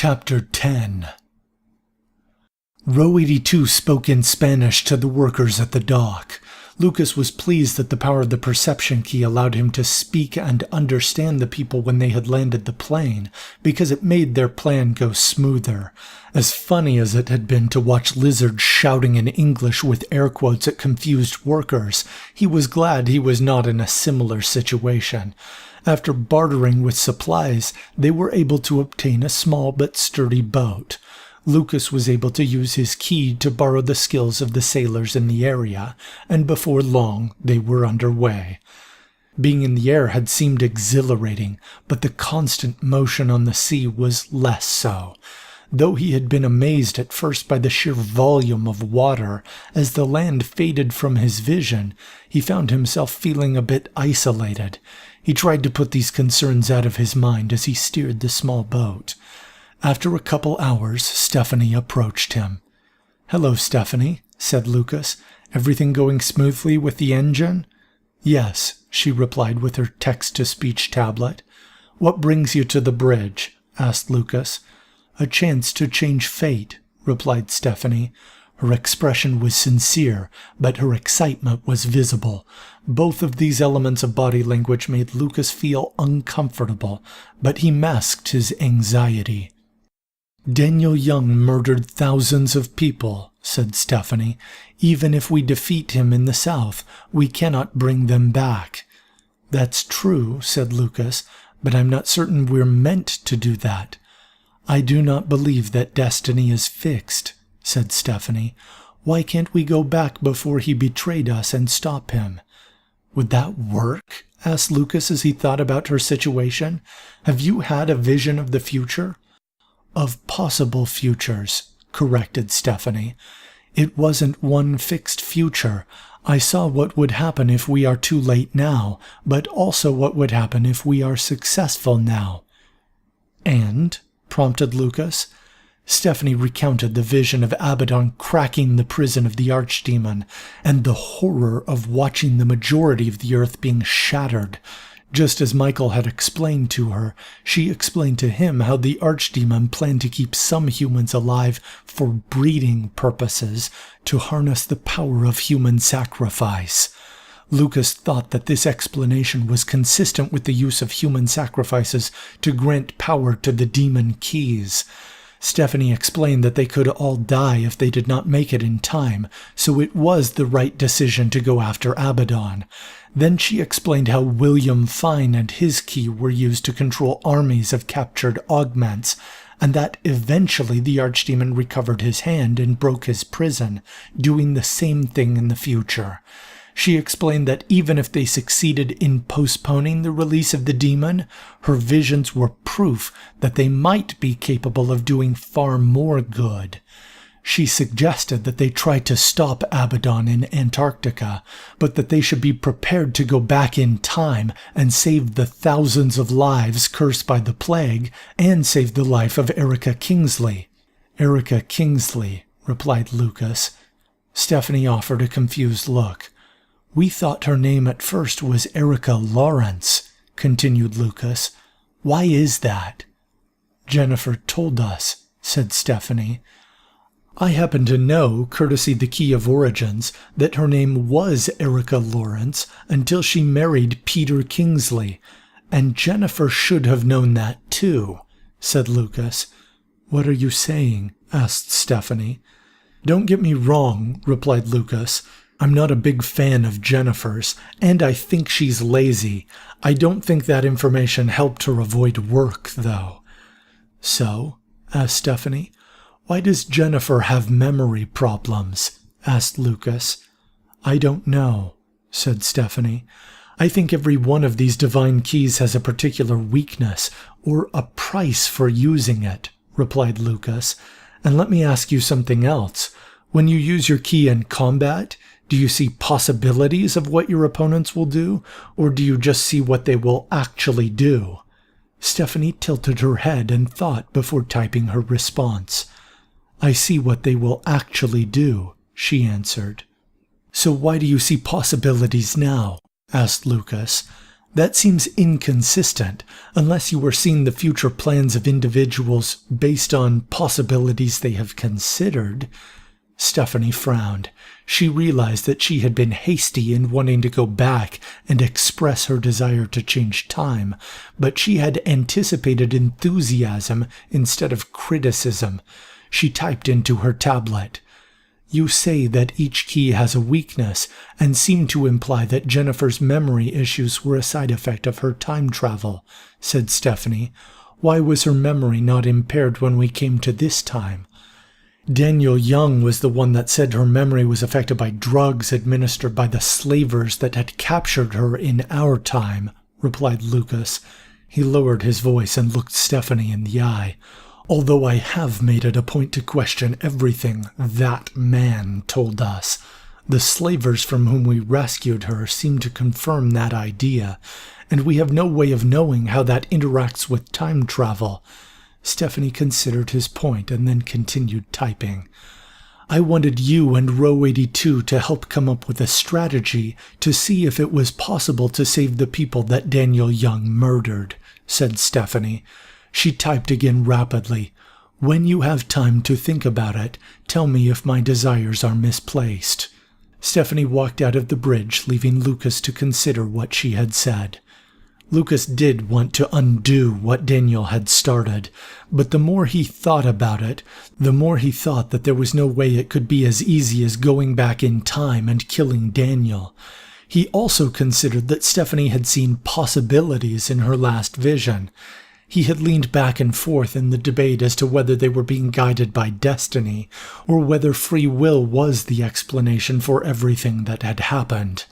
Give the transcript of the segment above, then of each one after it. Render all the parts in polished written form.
Chapter 10. Row 82 spoke in Spanish to the workers at the dock. Lucas was pleased that the power of the perception key allowed him to speak and understand the people when they had landed the plane, because it made their plan go smoother. As funny as it had been to watch lizards shouting in English with air quotes at confused workers, he was glad he was not in a similar situation. After bartering with supplies, they were able to obtain a small but sturdy boat. Lucas was able to use his key to borrow the skills of the sailors in the area, and before long they were underway. Being in the air had seemed exhilarating, but the constant motion on the sea was less so. Though he had been amazed at first by the sheer volume of water, as the land faded from his vision, he found himself feeling a bit isolated. He tried to put these concerns out of his mind as he steered the small boat. After a couple hours, Stephanie approached him. "Hello, Stephanie," said Lucas. "Everything going smoothly with the engine?" "Yes," she replied with her text-to-speech tablet. "What brings you to the bridge?" asked Lucas. "A chance to change fate," replied Stephanie. Her expression was sincere, but her excitement was visible. Both of these elements of body language made Lucas feel uncomfortable, but he masked his anxiety. "Daniel Young murdered thousands of people," said Stephanie. "Even if we defeat him in the south, we cannot bring them back." "That's true," said Lucas, "but I'm not certain we're meant to do that." "I do not believe that destiny is fixed," said Stephanie. "Why can't we go back before he betrayed us and stop him?" "Would that work?" asked Lucas as he thought about her situation. "Have you had a vision of the future?" "Of possible futures," corrected Stephanie. "It wasn't one fixed future. I saw what would happen if we are too late now, but also what would happen if we are successful now." "And?" prompted Lucas. Stephanie recounted the vision of Abaddon cracking the prison of the archdemon, and the horror of watching the majority of the earth being shattered. Just as Michael had explained to her, she explained to him how the archdemon planned to keep some humans alive for breeding purposes, to harness the power of human sacrifice. Lucas thought that this explanation was consistent with the use of human sacrifices to grant power to the demon keys. Stephanie explained that they could all die if they did not make it in time, so it was the right decision to go after Abaddon. Then she explained how William Fine and his key were used to control armies of captured augments, and that eventually the archdemon recovered his hand and broke his prison, doing the same thing in the future. She explained that even if they succeeded in postponing the release of the demon, her visions were proof that they might be capable of doing far more good. She suggested that they try to stop Abaddon in Antarctica, but that they should be prepared to go back in time and save the thousands of lives cursed by the plague, and save the life of Erica Kingsley. "Erica Kingsley," replied Lucas. Stephanie offered a confused look. "We thought her name at first was Erica Lawrence," continued Lucas. "Why is that?" "Jennifer told us," said Stephanie. "I happen to know, courtesy the Key of Origins, that her name was Erica Lawrence until she married Peter Kingsley, and Jennifer should have known that too," said Lucas. "What are you saying?" asked Stephanie. "Don't get me wrong," replied Lucas. "I'm not a big fan of Jennifer's, and I think she's lazy. I don't think that information helped her avoid work, though." "So?" asked Stephanie. "Why does Jennifer have memory problems?" asked Lucas. "I don't know," said Stephanie. "I think every one of these divine keys has a particular weakness, or a price for using it," replied Lucas. "And let me ask you something else. When you use your key in combat, do you see possibilities of what your opponents will do, or do you just see what they will actually do?" Stephanie tilted her head and thought before typing her response. "I see what they will actually do," she answered. "So why do you see possibilities now?" asked Lucas. That seems inconsistent, unless you were seeing the future plans of individuals based on possibilities they have considered. Stephanie frowned. She realized that she had been hasty in wanting to go back and express her desire to change time, but she had anticipated enthusiasm instead of criticism. She typed into her tablet. You say that each key has a weakness, and seem to imply that Jennifer's memory issues were a side effect of her time travel, said Stephanie. Why was her memory not impaired when we came to this time? Daniel Young was the one that said her memory was affected by drugs administered by the slavers that had captured her in our time, replied Lucas. He lowered his voice and looked Stephanie in the eye. Although I have made it a point to question everything that man told us. The slavers from whom we rescued her seem to confirm that idea, and we have no way of knowing how that interacts with time travel. Stephanie considered his point and then continued typing. I wanted you and Row 82 to help come up with a strategy to see if it was possible to save the people that Daniel Young murdered, said Stephanie. She typed again rapidly. When you have time to think about it, tell me if my desires are misplaced. Stephanie walked out of the bridge, leaving Lucas to consider what she had said. Lucas did want to undo what Daniel had started, but the more he thought about it, the more he thought that there was no way it could be as easy as going back in time and killing Daniel. He also considered that Stephanie had seen possibilities in her last vision. He had leaned back and forth in the debate as to whether they were being guided by destiny, or whether free will was the explanation for everything that had happened.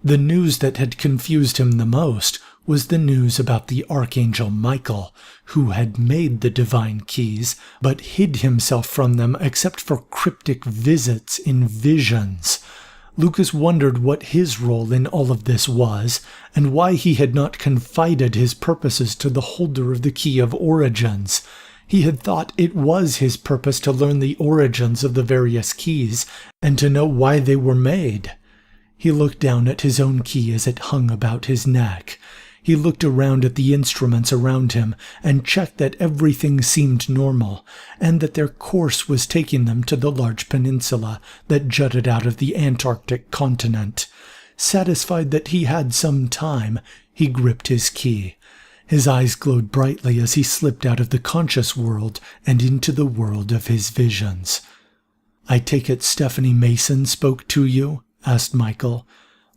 The news that had confused him the most was the news about the Archangel Michael, who had made the divine keys, but hid himself from them except for cryptic visits in visions. Lucas wondered what his role in all of this was, and why he had not confided his purposes to the holder of the Key of Origins. He had thought it was his purpose to learn the origins of the various keys, and to know why they were made. He looked down at his own key as it hung about his neck. He looked around at the instruments around him and checked that everything seemed normal, and that their course was taking them to the large peninsula that jutted out of the Antarctic continent. Satisfied that he had some time, he gripped his key. His eyes glowed brightly as he slipped out of the conscious world and into the world of his visions. "I take it Stephanie Mason spoke to you?" asked Michael.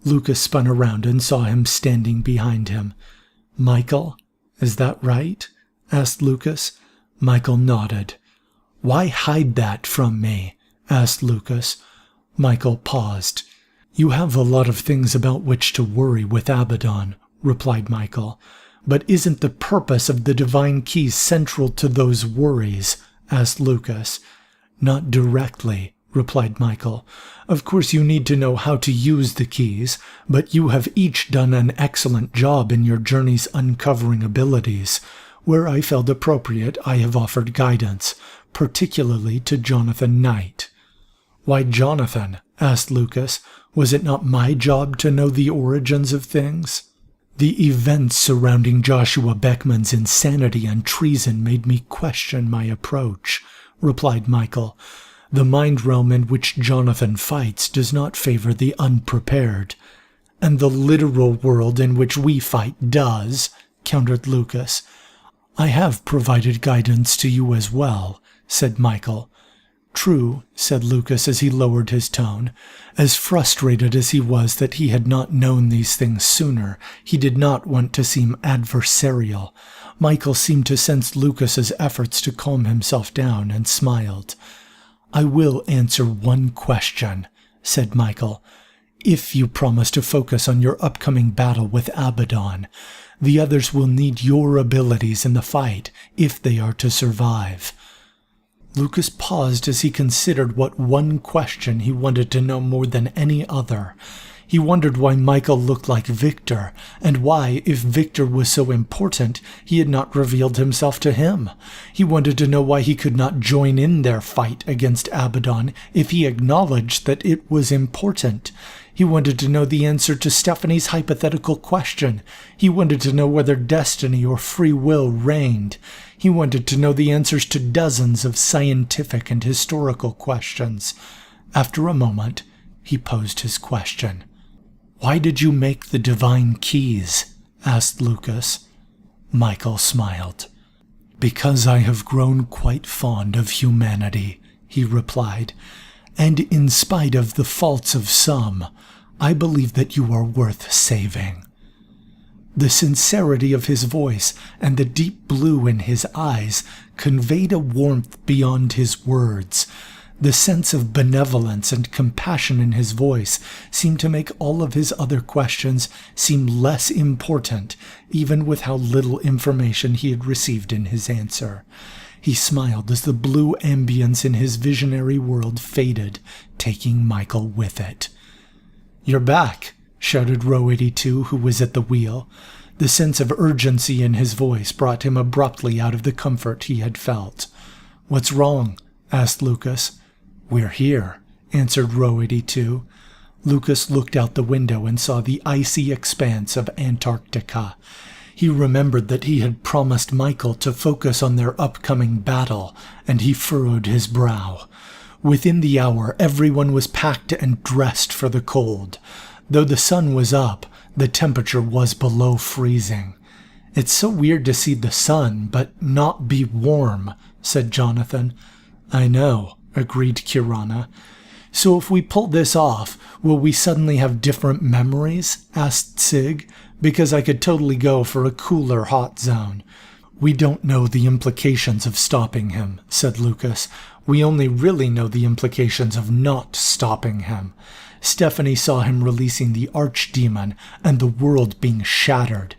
Lucas spun around and saw him standing behind him. "Michael, is that right?" asked Lucas. Michael nodded. "Why hide that from me?" asked Lucas. Michael paused. "You have a lot of things about which to worry with Abaddon," replied Michael. "But isn't the purpose of the divine keys central to those worries?" asked Lucas. "Not directly," replied Michael. "Of course you need to know how to use the keys, but you have each done an excellent job in your journey's uncovering abilities. Where I felt appropriate, I have offered guidance, particularly to Jonathan Knight." "Why Jonathan?" asked Lucas. "Was it not my job to know the origins of things?" "The events surrounding Joshua Beckman's insanity and treason made me question my approach," replied Michael. "The mind realm in which Jonathan fights does not favor the unprepared." "And the literal world in which we fight does," countered Lucas. "I have provided guidance to you as well," said Michael. "True," said Lucas as he lowered his tone. As frustrated as he was that he had not known these things sooner, he did not want to seem adversarial. Michael seemed to sense Lucas's efforts to calm himself down and smiled. "I will answer one question," said Michael. "If you promise to focus on your upcoming battle with Abaddon, the others will need your abilities in the fight if they are to survive." Lucas paused as he considered what one question he wanted to know more than any other. He wondered why Michael looked like Victor, and why, if Victor was so important, he had not revealed himself to him. He wanted to know why he could not join in their fight against Abaddon if he acknowledged that it was important. He wanted to know the answer to Stephanie's hypothetical question. He wanted to know whether destiny or free will reigned. He wanted to know the answers to dozens of scientific and historical questions. After a moment, he posed his question. "Why did you make the divine keys?" asked Lucas. Michael smiled. "Because I have grown quite fond of humanity," he replied, "and in spite of the faults of some, I believe that you are worth saving." The sincerity of his voice and the deep blue in his eyes conveyed a warmth beyond his words. The sense of benevolence and compassion in his voice seemed to make all of his other questions seem less important, even with how little information he had received in his answer. He smiled as the blue ambience in his visionary world faded, taking Michael with it. "You're back," shouted Row 82, who was at the wheel. The sense of urgency in his voice brought him abruptly out of the comfort he had felt. "What's wrong?" asked Lucas. "We're here," answered Row 82. Lucas looked out the window and saw the icy expanse of Antarctica. He remembered that he had promised Michael to focus on their upcoming battle, and he furrowed his brow. Within the hour, everyone was packed and dressed for the cold. Though the sun was up, the temperature was below freezing. "It's so weird to see the sun, but not be warm," said Jonathan. "I know," agreed Kirana. "So if we pull this off, will we suddenly have different memories?" asked Sig, "because I could totally go for a cooler hot zone." "We don't know the implications of stopping him," said Lucas. "We only really know the implications of not stopping him. Stephanie saw him releasing the archdemon and the world being shattered."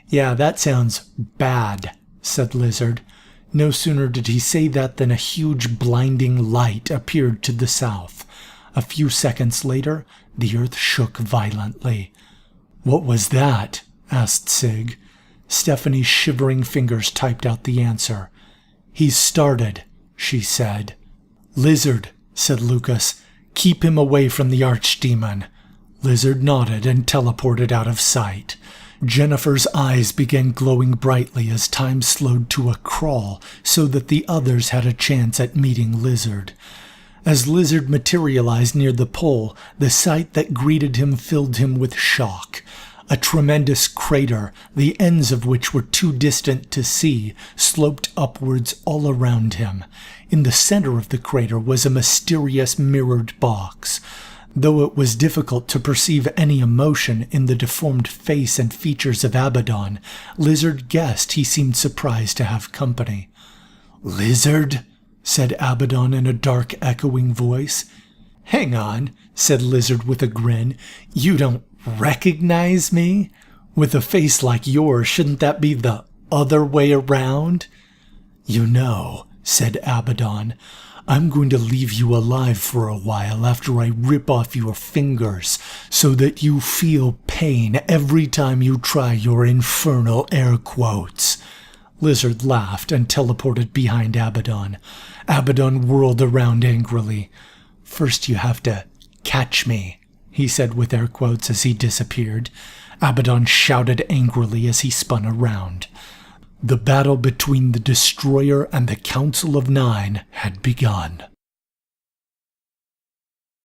"Yeah, that sounds bad," said Lizard. No sooner did he say that than a huge blinding light appeared to the south. A few seconds later, the earth shook violently. "What was that?" asked Sig. Stephanie's shivering fingers typed out the answer. "He's started," she said. "Lizard," said Lucas, "keep him away from the archdemon." Lizard nodded and teleported out of sight. Jennifer's eyes began glowing brightly as time slowed to a crawl so that the others had a chance at meeting Lizard. As Lizard materialized near the pole, the sight that greeted him filled him with shock. A tremendous crater, the ends of which were too distant to see, sloped upwards all around him. In the center of the crater was a mysterious mirrored box. Though it was difficult to perceive any emotion in the deformed face and features of Abaddon, Lizard guessed he seemed surprised to have company. "Lizard?" said Abaddon in a dark, echoing voice. "Hang on," said Lizard with a grin. "You don't recognize me? With a face like yours, shouldn't that be the other way around?" "You know," said Abaddon, "I'm going to leave you alive for a while after I rip off your fingers, so that you feel pain every time you try your infernal air quotes." Lizard laughed and teleported behind Abaddon. Abaddon whirled around angrily. "First you have to catch me," he said with air quotes as he disappeared. Abaddon shouted angrily as he spun around. The battle between the Destroyer and the Council of Nine had begun.